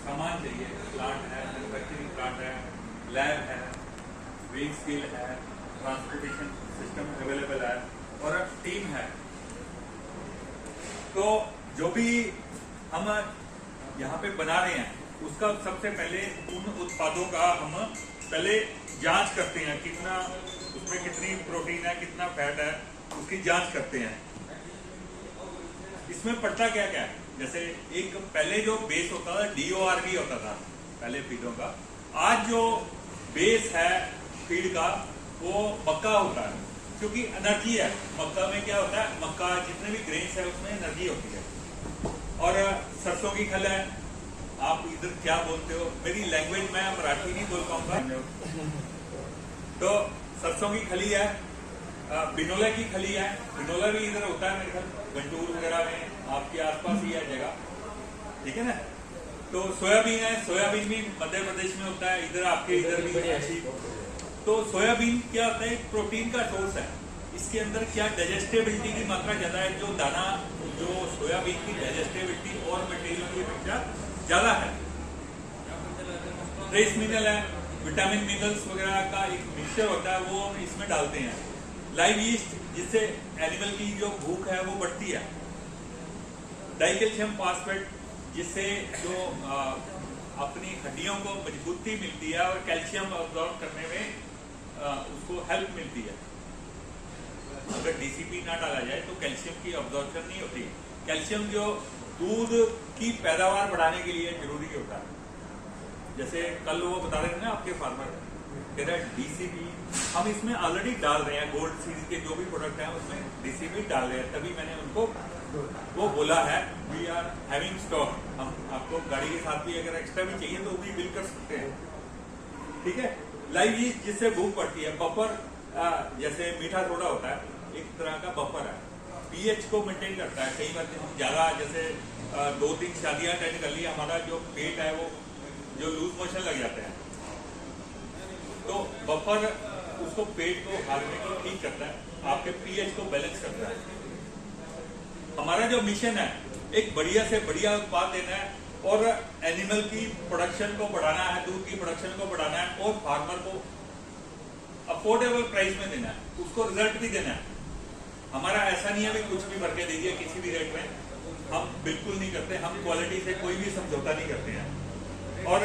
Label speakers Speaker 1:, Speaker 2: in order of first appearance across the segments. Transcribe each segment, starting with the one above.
Speaker 1: सामान चाहिए, प्लांट है, मैन्युफैक्चरिंग प्लांट है, लैब है, वेइंग स्केल है, ट्रांसपोर्टेशन सिस्टम अवेलेबल है और टीम है। तो जो भी हम यहाँ पे बना रहे हैं उसका सबसे पहले उन उत्पादों का हम पहले जांच करते हैं, कितना उसमें कितनी प्रोटीन है, कितना फैट है, उसकी जांच करते हैं। इसमें पड़ता क्या क्या है, जैसे एक पहले जो बेस होता था DORB होता था पहले फीडों का। आज जो बेस है फीड का वो मक्का होता है, क्योंकि एनर्जी है मक्का में। क्या होता है, मक्का जितने भी ग्रेन्स है उसमें एनर्जी होती है। और सरसों की खल है, आप इधर क्या बोलते हो, मेरी लैंग्वेज में मराठी नहीं बोल पाऊंगा। तो सरसों की खली है, बिनोला की खली है, बिनोला भी इधर होता है मेरे ख्याल गंटूर वगैरह में, आपके आसपास ही है जगह, ठीक है ना। तो सोयाबीन है, सोयाबीन भी मध्य प्रदेश में होता है, इधर आपके इधर भी ऐसी। तो सोयाबीन क्या होता है, एक प्रोटीन का सोर्स है। इसके अंदर क्या डाइजेस्टेबिलिटी की मात्रा ज्यादा है, जो दाना जो सोयाबीन की डाइजेस्टेबिलिटी और मटेरियल की अपेक्षा ज्यादा है। ट्रेस मिनरल है, विटामिन मिनरल्स वगैरह का एक मिक्सचर होता है, वो हम इसमें डालते हैं। लाइव यीस्ट, जिससे एनिमल की जो भूख है वो बढ़ती है। डाइकैल्शियम फॉस्फेट, जिससे जो अपनी हड्डियों को मजबूती मिलती है और कैल्शियम अब्जॉर्ब करने में उसको हेल्प मिलती है। अगर DCP ना डाला जाए तो कैल्शियम की अब्जॉर्प्शन नहीं होती। कैल्शियम जो दूध की पैदावार बढ़ाने के लिए जरूरी होता है। जैसे कल वो बता रहे थे ना आपके फार्मर, कह रहे DCP हम इसमें ऑलरेडी डाल रहे हैं, गोल्ड सीरीज के जो भी प्रोडक्ट हैं उसमें DCP डाल रहे हैं। तभी मैंने उनको वो बोला है वी आर हैविंग स्टॉक, हम आपको गाड़ी के साथ भी अगर एक्स्ट्रा भी चाहिए तो भी बिल कर सकते हैं, ठीक है। लाइव यीस्ट, जिससे भूख बढ़ती है। बफर, जैसे मीठा सोडा होता है, एक तरह का बफर है, pH को मेंटेन करता है। कई बार हम ज्यादा जैसे 2-3 शादियां अटेंड कर ली, हमारा जो पेट है वो जो लूज मोशन लग जाते हैं, तो बफर उसको पेट को हारने को ठीक करता है, आपके pH को बैलेंस करता है। हमारा जो मिशन है एक बढ़िया से बढ़िया उत्पाद देना है और एनिमल की प्रोडक्शन को बढ़ाना है, दूध की प्रोडक्शन को बढ़ाना है और फार्मर को अफोर्डेबल प्राइस में देना है, उसको रिजल्ट भी देना है। हमारा ऐसा नहीं है भी कुछ भी भर के दीजिए किसी भी रेट में, हम बिल्कुल नहीं करते। हम क्वालिटी से कोई भी समझौता नहीं करते हैं। और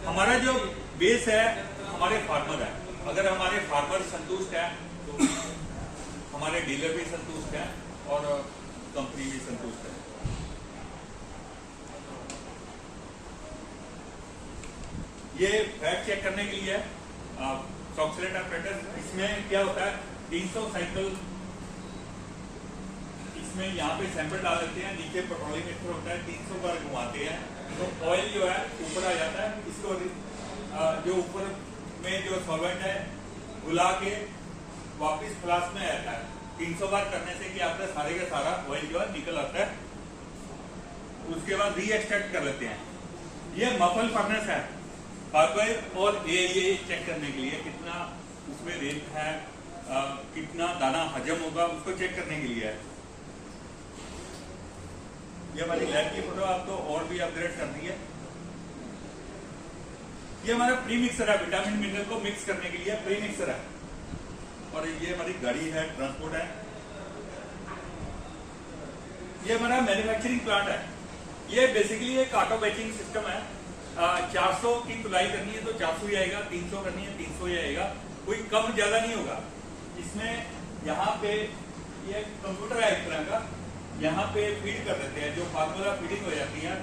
Speaker 1: हमारा जो बेस है हमारे फार्मर है। अगर हमारे फार्मर संतुष्ट है तो हमारे डीलर भी संतुष्ट है और कंपनी भी संतुष्ट है। ये फैट चेक करने के लिए सॉक्सलेट ऑपरेटर, इसमें क्या होता है 300 साइकिल इसमें यहाँ पे सैंपल डाल देते हैं, नीचे पेट्रोलीमीटर होता है, 300 बार घुमाते हैं तो ऑयल जो है ऊपर आ जाता है। इसको जो ऊपर में जो सॉल्वेंट है घुला के वापस फ्लास्क में आता है। 300 बार करने से क्या होता है, सारे का सारा ऑयल जो है निकल आता है। उसके बाद रीएक्सट्रैक्ट कर लेते हैं। ये मफल फर्नेस है फार्मर, और ये चेक करने के लिए कितना उसमें रेत है, कितना दाना हजम होगा उसको चेक करने के लिए है। ये हमारी लैब की फोटो आपको और भी अपग्रेड कर दी है। ये हमारा प्री मिक्सर है, विटामिन मिनरल को मिक्स करने के लिए प्री मिक्सर है। और ये हमारी गाड़ी है, ट्रांसपोर्ट है। ये हमारा मैन्युफैक्चरिंग प्लांट है। ये बेसिकली एक ऑटो बैचिंग सिस्टम है। 400 की तुलाई करनी है तो 400 ही आएगा, 300 करनी है 300 ही आएगा, कोई कम ज्यादा नहीं होगा। इसमें यहाँ पे ये कंप्यूटर है एक तरह का, यहाँ पे फीड कर देते हैं, जो फार्मूला फीडिंग हो जाती है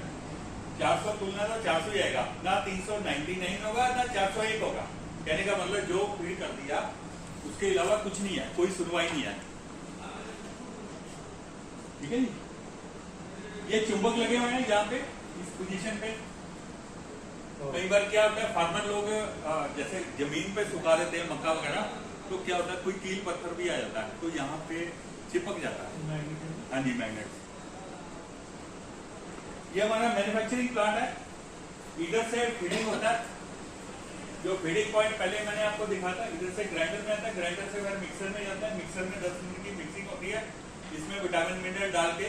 Speaker 1: 400 तुलना तो 400 ही आएगा, ना 399 होगा ना 401 होगा। कहने का मतलब जो फीड कर दिया उसके अलावा कुछ नहीं है, कोई सुनवाई नहीं है, ठीक है जी। ये चुंबक लगे हुए हैं यहाँ पे इस पोजीशन पे। कई बार क्या होता है, फार्मर लोग जैसे जमीन पे सुखा देते हैं मक्का वगैरह, तो क्या होता है कोई कील पत्थर भी आ जाता है तो यहाँ पे चिपक जाता है। हाँ जी, मैग्नेट। ये हमारा मैन्युफैक्चरिंग प्लांट है। इधर से फीडिंग होता है, जो फीडिंग पॉइंट पहले मैंने आपको दिखा था, इधर से ग्राइंडर में आता है, ग्राइंडर से फिर मिक्सर में जाता है, मिक्सर में 10 मिनट की मिक्सिंग होती है। इसमें विटामिन मिनरल डाल के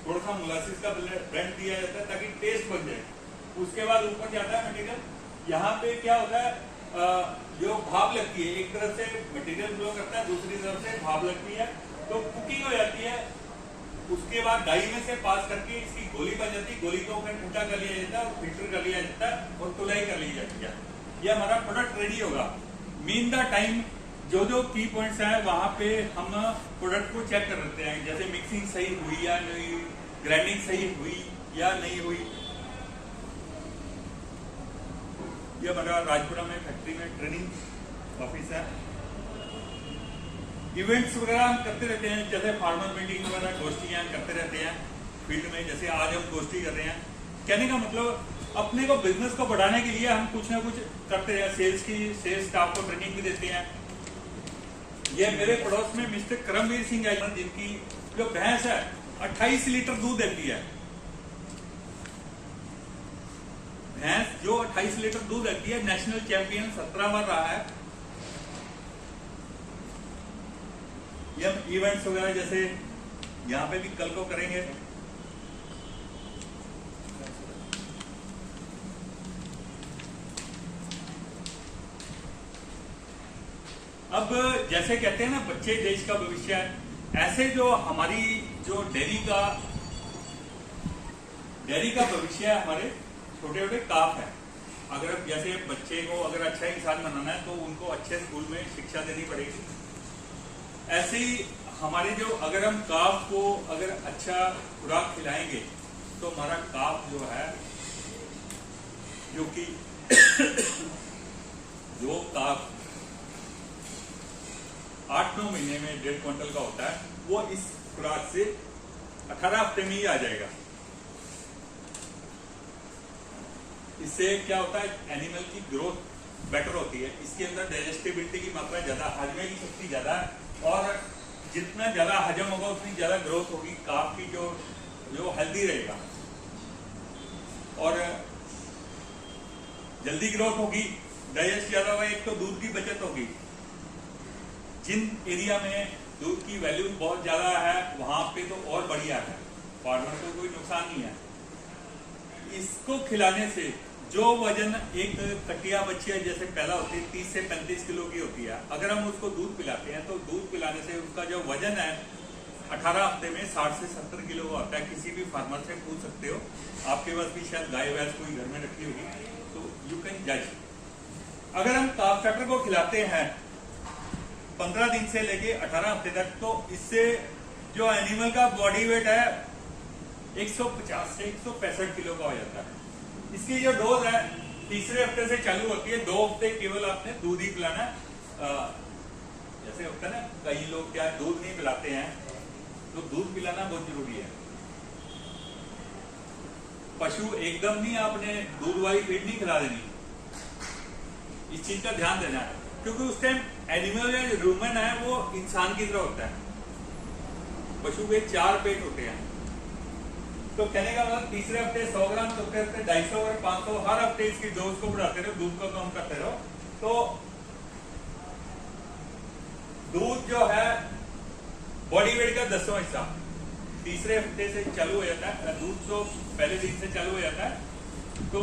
Speaker 1: थोड़ा सा मोलासिस का ब्लेंड दिया जाता है ताकि टेस्ट बन जाए। उसके बाद ऊपर जाता है मटेरियल। यहाँ पे क्या होता है, जो भाप लगती है, एक तरफ से मटेरियल फ्लो करता है, दूसरी तरफ से भाप लगती है, तो कुकिंग हो जाती है। उसके बाद डाई में से पास करके इसकी गोली बन जाती है, गोली को फिर ठंडा कर लिया जाता है, फिल्टर कर लिया जाता है और तुलाई कर ली जाती है। ये हमारा प्रोडक्ट रेडी होगा। मीन द टाइम जो जो की पॉइंट्स है वहां पे हम प्रोडक्ट को चेक कर लेते हैं, जैसे मिक्सिंग सही हुई या नहीं, ग्राइंडिंग सही हुई या नहीं हुई। ये हमारा राजपुरा में फैक्ट्री में ट्रेनिंग ऑफिस है। इवेंट्स वगैरह हम करते रहते हैं, जैसे फार्मर मीटिंग वगैरह गोष्ठियां करते रहते हैं फील्ड में, जैसे आज हम गोष्ठी कर रहे हैं। कहने का मतलब अपने को बिजनेस को बढ़ाने के लिए हम कुछ ना कुछ करते हैं। सेल्स स्टाफ को ट्रेनिंग भी देते हैं। ये मेरे पड़ोस में मिस्टर करमवीर सिंह है, जिनकी जो भैंस है 28 लीटर दूध देती है। भैंस जो 28 लीटर दूध देती है, नेशनल चैंपियन 17 बार रहा है। ये इवेंट्स वगैरह जैसे यहाँ पे भी कल को करेंगे। अब जैसे कहते हैं ना, बच्चे देश का भविष्य है, ऐसे जो हमारी जो डेयरी का भविष्य है, हमारे छोटे छोटे काफ है। अगर जैसे बच्चे को अगर अच्छा इंसान बनाना है तो उनको अच्छे स्कूल में शिक्षा देनी पड़ेगी। ऐसे ही हमारे जो, अगर हम काफ को अगर अच्छा खुराक खिलाएंगे तो हमारा काफ जो है, जो कि जो काफ 8-9 महीने में 1.5 क्विंटल का होता है, वो इस खुराक से 18 हफ्ते में ही आ जाएगा। इससे क्या होता है, एनिमल की ग्रोथ बेटर होती है, इसके अंदर डाइजेस्टिबिलिटी की मात्रा ज्यादा, हजमे की शक्ति ज्यादा है, और जितना ज्यादा हजम होगा उतनी ज्यादा ग्रोथ होगी काफ की, जो हेल्दी रहेगा और जल्दी ग्रोथ होगी, डाइजेस्ट ज्यादा होगा। एक तो दूध की बचत होगी। जिन एरिया में दूध की वैल्यू बहुत ज्यादा है वहां पे तो और बढ़िया है, फार्मर को कोई नुकसान नहीं है। इसको खिलाने से जो वजन एक कटिया बच्ची है जैसे पैदा होती है 30 से 35 किलो की होती है, अगर हम उसको दूध पिलाते हैं तो दूध पिलाने से उसका जो वजन है 18 हफ्ते में 60 से 70 किलो का होता है। किसी भी फार्मर से पूछ सकते हो, आपके पास भी शायद गाय भैंस कोई घर में रखी होगी, तो यू कैन जज। अगर हम काफ स्टार्टर को खिलाते हैं 15 दिन से लेके 18 हफ्ते तक, तो इससे जो एनिमल का बॉडी वेट है 150 से 165 किलो का हो जाता है। इसकी जो डोज है तीसरे हफ्ते से चालू होती है। 2 हफ्ते केवल आपने दूध ही पिलाना है। जैसे होता है ना, कई लोग क्या दूध नहीं पिलाते हैं, तो दूध पिलाना बहुत जरूरी है। पशु एकदम नहीं आपने दूध वाली फीड नहीं खिला देनी, इस चीज का ध्यान देना है, क्योंकि उस टाइम एनिमल या ह्यूमन है वो इंसान की तरह होता है। पशु के 4 पेट होते हैं, तो कहने का मतलब तीसरे हफ्ते 100 ग्राम, चौथे हफ्ते 250 और 500, हर हफ्ते इसकी डोज को बढ़ाते रहो, दूध को कम करते रहो। तो दूध जो है बॉडी वेट का 10वां हिस्सा तीसरे हफ्ते से चालू हो जाता है। दूध तो पहले दिन से चालू हो जाता है, तो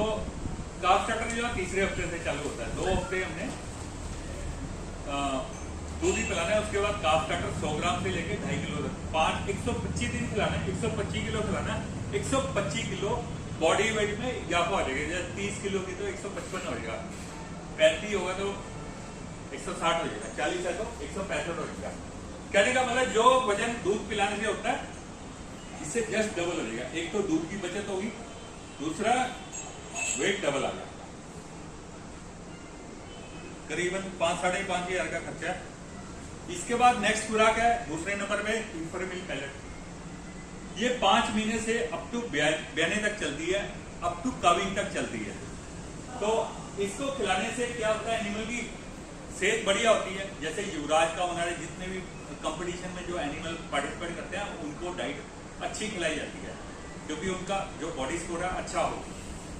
Speaker 1: काफ स्टार्टर जो है तीसरे हफ्ते से चालू होता है। 2 हफ्ते हमने दूध ही पिलाना है। उसके बाद काफ स्टार्टर 100 ग्राम से लेके 2.5 किलो तक 125 दिन खिलाना है। 125 किलो खिलाना है। 125 किलो बॉडी वेट में इजाफा हो जाएगा। जैसे 30 किलो की तो 155 हो जाएगा, 35 होगा तो 160 हो जाएगा, 40 है तो 165 हो जाएगा। कहने का मतलब जो वजन दूध पिलाने से होता है इससे जस्ट डबल हो जाएगा। एक तो दूध की बचत होगी, दूसरा वेट डबल आ गया। करीबन 5-5.5 हजार का खर्चा है। इसके बाद नेक्स्ट खुराक है दूसरे नंबर पे इंफरमिल पैलेट। ये 5 महीने से अप टू ब्याने तक चलती है, अप टू काविंग तक चलती है। तो इसको खिलाने से क्या होता है, एनिमल की सेहत बढ़िया होती है। जैसे युवराज का होना है, जितने भी कंपटीशन में जो एनिमल पार्टिसिपेट करते हैं उनको डाइट अच्छी खिलाई जाती है, क्योंकि उनका जो बॉडी स्कोर है अच्छा हो।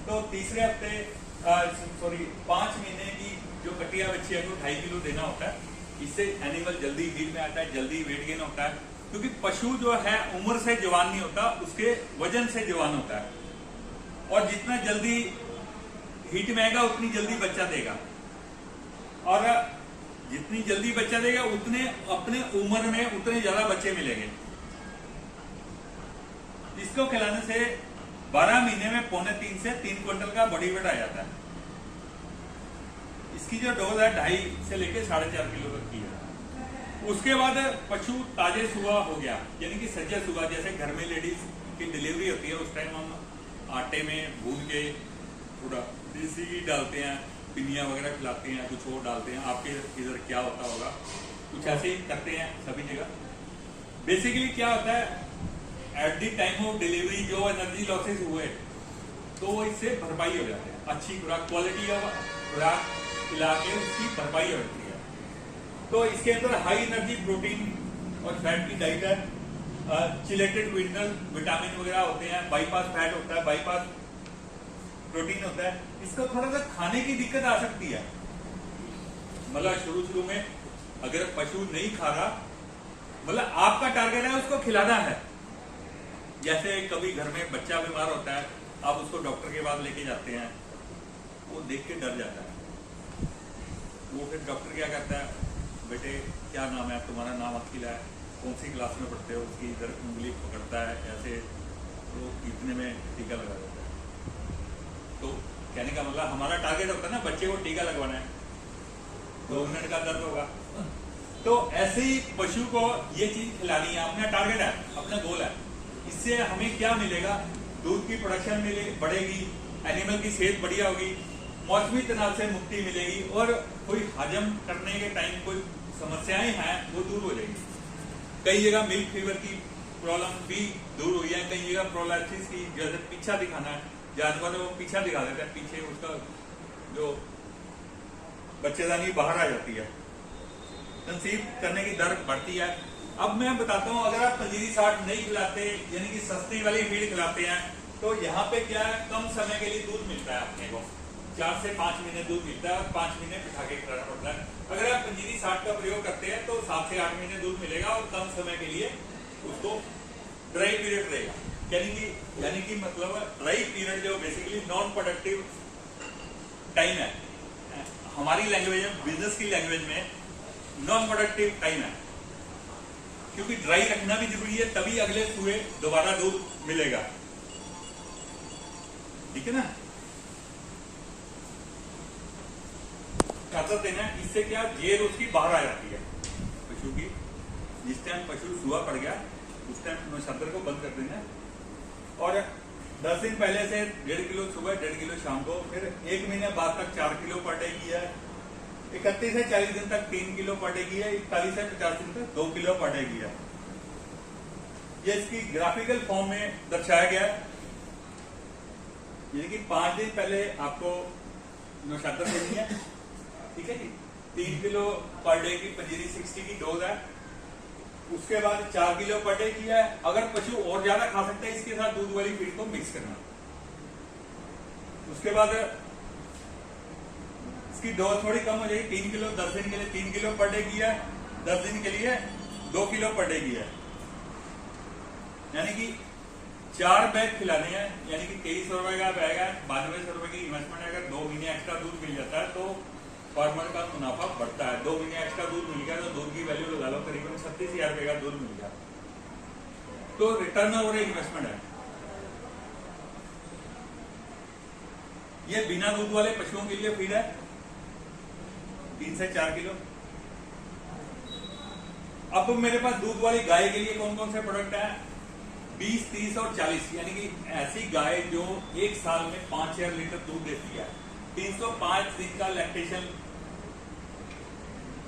Speaker 1: तो तीसरे हफ्ते 5 महीने की जो कटिया बच्ची है वो 2.5 किलो देना होता है। इससे एनिमल जल्दी फीड में आता है, जल्दी वेट गेन होता है, क्योंकि पशु जो है उम्र से जवान नहीं होता, उसके वजन से जवान होता है। और जितना जल्दी हीट में आएगा उतनी जल्दी बच्चा देगा, और जितनी जल्दी बच्चा देगा उतने अपने उम्र में उतने ज्यादा बच्चे मिलेंगे। इसको खिलाने से 12 महीने में 2.5 से 3 क्विंटल का बॉडी वेट आ जाता है। इसकी जो डोज है 2.5 से लेके 4.5 किलो तक की है। उसके बाद पशु ताजे सुबह हो गया, यानी कि सज्जा सुबह, जैसे घर में लेडीज की डिलीवरी होती है उस टाइम हम आटे में भून के थोड़ा देसी घी डालते हैं, पिनिया वगैरह खिलाते हैं, कुछ और डालते हैं। आपके इधर क्या होता होगा, कुछ ऐसे ही करते हैं सभी जगह। बेसिकली क्या होता है, at the time of delivery जो एनर्जी लॉसेस हुए तो वो इससे भरपाई हो जाते हैं। अच्छी खुराक, क्वालिटी ऑफ खुराक खिला के उसकी भरपाई हो जाती है। तो इसके अंदर हाई एनर्जी प्रोटीन और फैट की डाइट है, चिलेटेड मिनरल विटामिन वगैरह होते हैं, बाईपास फैट होता है, बाईपास प्रोटीन होता है। इसको थोड़ा सा खाने की दिक्कत आ सकती है, मतलब शुरू में अगर पशु नहीं खा रहा, मतलब आपका टारगेट है उसको खिलाना है। जैसे कभी घर में बच्चा बीमार होता है, आप उसको डॉक्टर के पास लेके जाते हैं, वो देख के डर जाता है। वो फिर डॉक्टर क्या करता है, बेटे क्या नाम है तुम्हारा, नाम अखिला है, कौन सी क्लास में पढ़ते हो, उसकी इधर उंगली पकड़ता है ऐसे, तो इतने में टीका लगा देता है। तो कहने का मतलब हमारा टारगेट होता है ना बच्चे को टीका लगवाना है, 2 मिनट का दर्द होगा। तो ऐसे ही पशु को ये चीज खिलानी है, अपना टारगेट है, अपना गोल है। इससे हमें क्या मिलेगा, दूध की प्रोडक्शन बढ़ेगी, एनिमल की सेहत बढ़िया होगी, मौसमी तनाव से मुक्ति मिलेगी, और कोई हजम करने के टाइम कोई समस्याएं हैं वो दूर हो जाएगी। कई जगह मिल्क फीवर की प्रॉब्लम भी दूर हुई है, कई जगह प्रोलैप्सिस की, जैसे पीछा दिखाना है जानवर, वो पीछा दिखा देता है, पीछे उसका जो बच्चेदानी बाहर आ जाती है, कंसीव करने की दर बढ़ती है। अब मैं बताता हूँ, अगर आप पंजीरी 60 नहीं खिलाते, यानी कि सस्ती वाली फीड खिलाते हैं, तो यहाँ पे क्या है, कम समय के लिए दूध मिलता है अपने को, 4 से 5 महीने दूध मिलता है, और 5 महीने बिठा के खिलाना पड़ता है। अगर आप पंजीरी 60 का प्रयोग करते हैं तो 7 से 8 महीने दूध मिलेगा, और कम समय के लिए उसको ड्राई पीरियड रहेगा। यानी कि मतलब ड्राई पीरियड जो बेसिकली नॉन प्रोडक्टिव टाइम है, हमारी लैंग्वेज में, बिजनेस की लैंग्वेज में नॉन प्रोडक्टिव टाइम है, क्योंकि ड्राई रखना भी जरूरी है, तभी अगले सुबह दोबारा दूध मिलेगा। ठीक है ना, खातर देना, इससे क्या जेर उसकी बाहर आ जाती है पशु की। जिस टाइम पशु सुबह पड़ गया उस टाइम नौशद्दर को बंद कर देना, और 10 दिन पहले से 1.5 किलो सुबह, 1.5 किलो शाम को, फिर 1 महीने बाद तक 4 किलो पर डे की है, 31 से 40 दिन तक 3 किलो पर डे की है, 41 से 50 दिन तक 2 किलो पर डे की है। ये इसकी ग्राफिकल फॉर्म में दर्शाया गया है, यानी कि 5 दिन पहले आपको नौशद्दर देनी है, ठीक है जी। 3 किलो पर डे की पंजीरी 60 की डोज है, उसके बाद 4 किलो पर डे की है। अगर पशु और ज्यादा खा सकता है, इसके साथ दूध वाली फीड को मिक्स करना। उसके बाद इसकी डोज थोड़ी कम हो जाएगी, 3 किलो 10 दिन के लिए 3 किलो पर डे की है, 10 दिन के लिए 2 किलो पर डे की है, यानी कि 4 बैग खिलाने हैं, यानी कि 2300 रुपए का बैग है, 9200 रुपए की इन्वेस्टमेंट है। अगर 2 महीने एक्स्ट्रा दूध मिल जाता है तो फार्मर का मुनाफा बढ़ता है। 2 महीने एक्स्ट्रा दूध मिल गया तो दूध की वैल्यू लगा लो, करीबन 36,000 रुपए का दूध मिल गया, तो रिटर्न ओवर इन्वेस्टमेंट है। ये बिना दूध वाले पशुओं के लिए फीड है, 3 से 4 किलो। अब मेरे पास दूध वाली गाय के लिए कौन कौन से प्रोडक्ट है, 20, 30 और 40, यानी कि ऐसी गाय जो 1 साल में 5,000 लीटर दूध देती है, 305 दिन का लैक्टेशन,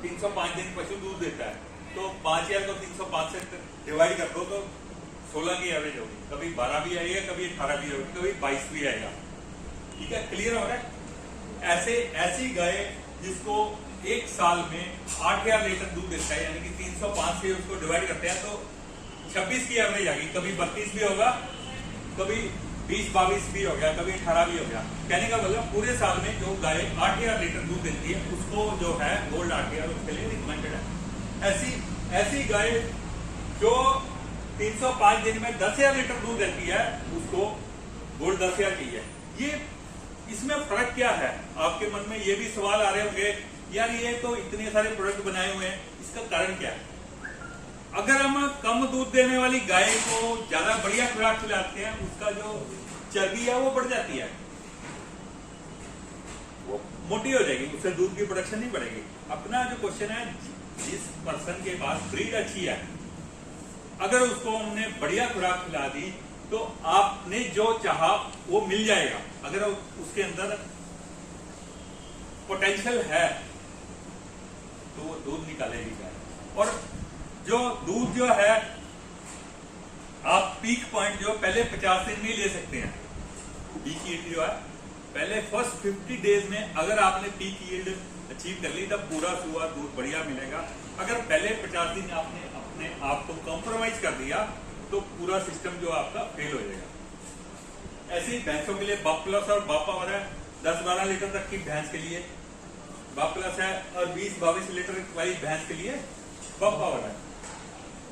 Speaker 1: 305 दिन पशु दूध देता है, तो 5,000 को 305 से डिवाइड कर दो तो 16 की एवरेज होगी, कभी 12 भी आएगा, कभी 18 भी होगी, कभी 22 भी आएगा। ठीक है, क्लियर हो रहा है। ऐसी गाय जिसको 1 साल में 8,000 लीटर दूध देता है, यानी कि 305 से उसको डिवाइड करते हैं तो 26 की एवरेज आ गई, कभी 32 भी होगा, कभी 20-22 भी हो गया, कभी 18 भी हो गया। कहने का मतलब पूरे साल में जो गाय 8,000 लीटर दूध देती है उसको जो है गोल्ड 8,000 उसके लिए रिकमेंडेड है। ऐसी गाय जो 305 दिन में 10,000 लीटर दूध देती है उसको गोल्ड 10,000 की है। ये इसमें फर्क क्या है? आपके मन में ये भी सवाल आ रहे होंगे, यार ये तो इतने सारे प्रोडक्ट बनाए हुए हैं, इसका कारण क्या है? अगर हम कम दूध देने वाली गाय को ज्यादा बढ़िया खुराक खिलाते हैं, उसका जो चर्बी है वो बढ़ जाती है, वो मोटी हो जाएगी, उससे दूध की प्रोडक्शन नहीं बढ़ेगी। अपना जो क्वेश्चन है, जिस पर्सन के पास ब्रीड अच्छी है, अगर उसको हमने बढ़िया खुराक खिला दी तो आपने जो चाहा वो मिल जाएगा। अगर उसके अंदर पोटेंशियल है तो वो दूध निकालेगी गाय। और जो दूध जो है, आप पीक पॉइंट जो पहले 50 दिन में ले सकते हैं। पीक यील्ड जो है पहले फर्स्ट 50 डेज में अगर आपने पीक यील्ड अचीव कर ली तब पूरा सुआ दूध बढ़िया मिलेगा। अगर पहले 50 दिन आपने अपने आप को कॉम्प्रोमाइज कर दिया तो पूरा सिस्टम जो आपका फेल हो जाएगा। ऐसे ही भैंसों के लिए बप प्लस और बप पावर है। 10-12 लीटर तक की भैंस के लिए बप प्लस है और 20-22 लीटर वाली भैंस के लिए बप पावर है।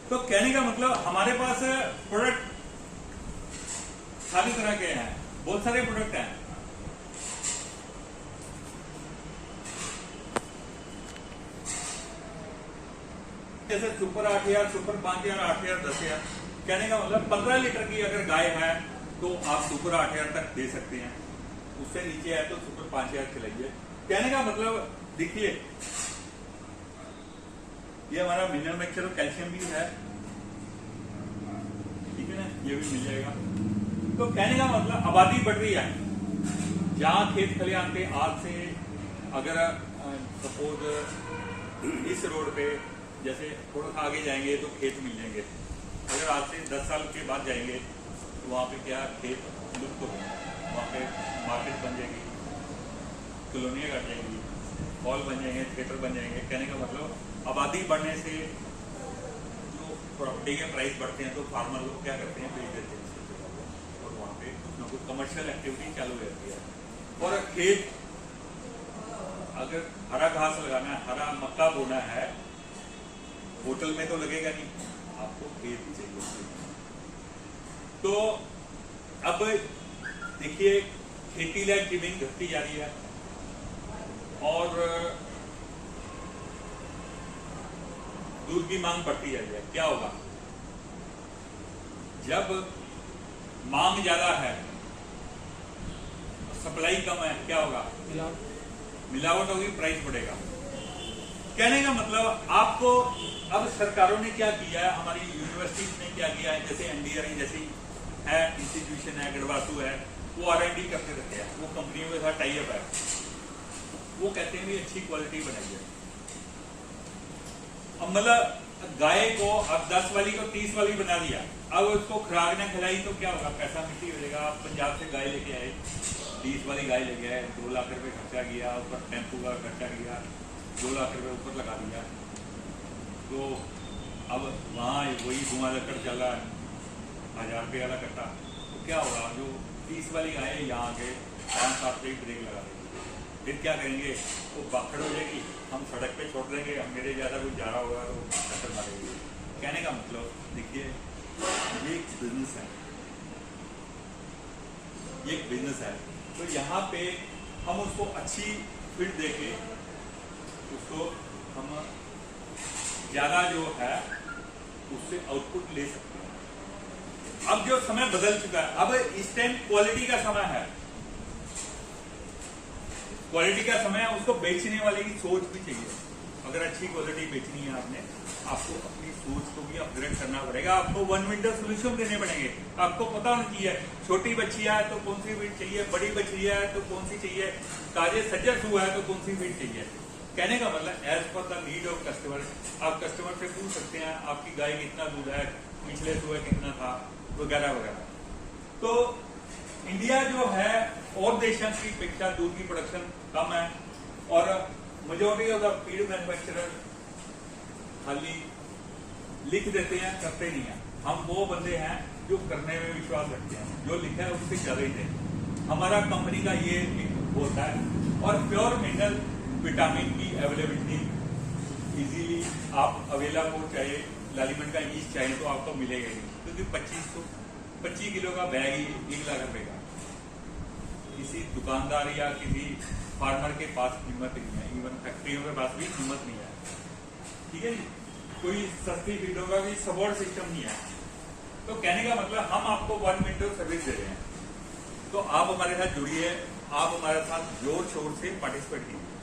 Speaker 1: तो कहने का मतलब हमारे पास प्रोडक्ट सारी तरह के हैं, बहुत सारे प्रोडक्ट हैं। जैसे सुपर 8,000, सुपर 5,000, 8,000, 10,000। कहने का मतलब 15 लीटर की अगर गाय है तो आप सुपर 8,000 तक दे सकते हैं, उससे नीचे है तो सुपर 5,000 खिलाइए। कहने का मतलब देखिए, ये हमारा मिनरल मिक्सचर और कैल्शियम भी है, ठीक है ना, ये भी मिल जाएगा। तो कहने का मतलब आबादी बढ़ रही है। जहां खेत खलिहान पे आज से अगर सपोज इस रोड पे जैसे थोड़ा सा आगे जाएंगे तो खेत मिल जाएंगे, अगर आज से 10 साल के बाद जाएंगे तो वहाँ पे क्या खेत लुप्त हो गए, वहाँ पे मार्केट बन जाएगी, कॉलोनियाँ कट जाएंगी, हॉल बन जाएंगे, थिएटर बन जाएंगे। कहने का मतलब आबादी बढ़ने से जो प्रॉपर्टी के प्राइस बढ़ते हैं तो फार्मर लोग क्या करते हैं, बेच देते हैं और वहाँ पे कुछ ना कुछ कमर्शियल एक्टिविटी चालू रहती है। और खेत अगर हरा घास लगाना है, हरा मक्का बोना है, होटल में तो लगेगा नहीं, आपको खेत ही चाहिए। तो अब देखिए, खेती लायक जमीन घटती जा रही है और दूध की मांग बढ़ती जा रही है। क्या होगा? जब मांग ज्यादा है, सप्लाई कम है, क्या होगा? मिलावट होगी, प्राइस बढ़ेगा। कहने का मतलब आपको अब सरकारों ने क्या किया है, हमारी यूनिवर्सिटीज ने क्या किया है, जैसे एनडीआई जैसी है इंस्टीट्यूशन है, गढ़वासू है, वो R&D करते रहते हैं, वो कंपनियों के साथ टाई अप है, वो कहते हैं भी अच्छी क्वालिटी बनाइए। अब मतलब गाय को अब 10 वाली को 30 वाली बना दिया, अब उसको खुराक न खिलाई तो क्या होगा? पैसा मिट्टी हो जाएगा। आप पंजाब से गाय लेके आए, 30 वाली गाय लेके आए, 2 लाख रुपए खर्चा किया, ऊपर टेम्पू का खर्चा किया, 2 लाख रुपए ऊपर लगा दिया, तो अब वहाँ वही धुआं लकड़ चल रहा है, 1000 रुपये वाला कट्टा, तो क्या होगा? जो 30 वाली गाय है यहाँ के 5-7 पे ब्रेक लगा देंगे, फिर क्या करेंगे? वो बाखड़ हो जाएगी, हम सड़क पे छोड़ देंगे, हम मेरे ज़्यादा कुछ जा रहा होगा तो टक्कर मारेंगे। कहने का मतलब देखिए, ये एक बिजनेस है, ये एक बिजनेस है। तो यहाँ पे हम उसको अच्छी फील्ड देके उसको हम ज्यादा जो है उससे आउटपुट ले सकते हैं। अब जो समय बदल चुका है, अब इस टाइम क्वालिटी का समय है, क्वालिटी का समय है, उसको बेचने वाले की सोच भी चाहिए। अगर अच्छी क्वालिटी बेचनी है आपने, आपको अपनी सोच को भी अपग्रेड करना पड़ेगा, आपको 1 विंडो सोल्यूशन देने पड़ेंगे। आपको पता होना चाहिए छोटी बच्ची है तो कौन सी फीड चाहिए, बड़ी बच्ची है तो कौन सी चाहिए, ताजे सज्जर हुआ है तो कौन सी फीड चाहिए। कहने का मतलब as per the need of customer, आप कस्टमर से पूछ सकते हैं आपकी गाय कितना दूध है, पिछले सुबह कितना था, वगैरह वगैरह। तो इंडिया जो है और देशों की अपेक्षा दूध की प्रोडक्शन कम है और majority of the feed manufacturer खाली लिख देते हैं, करते नहीं है। हम वो बंदे हैं जो करने में विश्वास रखते हैं, जो लिखा है उससे ज्यादा ही दें। हमारा कंपनी का ये होता है। और प्योर मिनरल विटामिन की अवेलेबिलिटी इजीली आप अवेलेबल हो, चाहे लालिमेंट का ईस्ट चाहिए तो आपको मिलेगा ही, क्योंकि 25 किलो का बैग ही 1 लाख रुपए का, किसी दुकानदार या किसी फार्मर के पास हिम्मत नहीं है, इवन फैक्ट्रियों के पास भी हिम्मत नहीं है। ठीक है जी, कोई सस्ती फीडों का भी सपोर्ट सिस्टम नहीं है। तो कहने का मतलब हम आपको 1 मिनट सर्विस दे रहे हैं, तो आप हमारे साथ जुड़िए, आप हमारे साथ जोर शोर से पार्टिसिपेट कीजिए।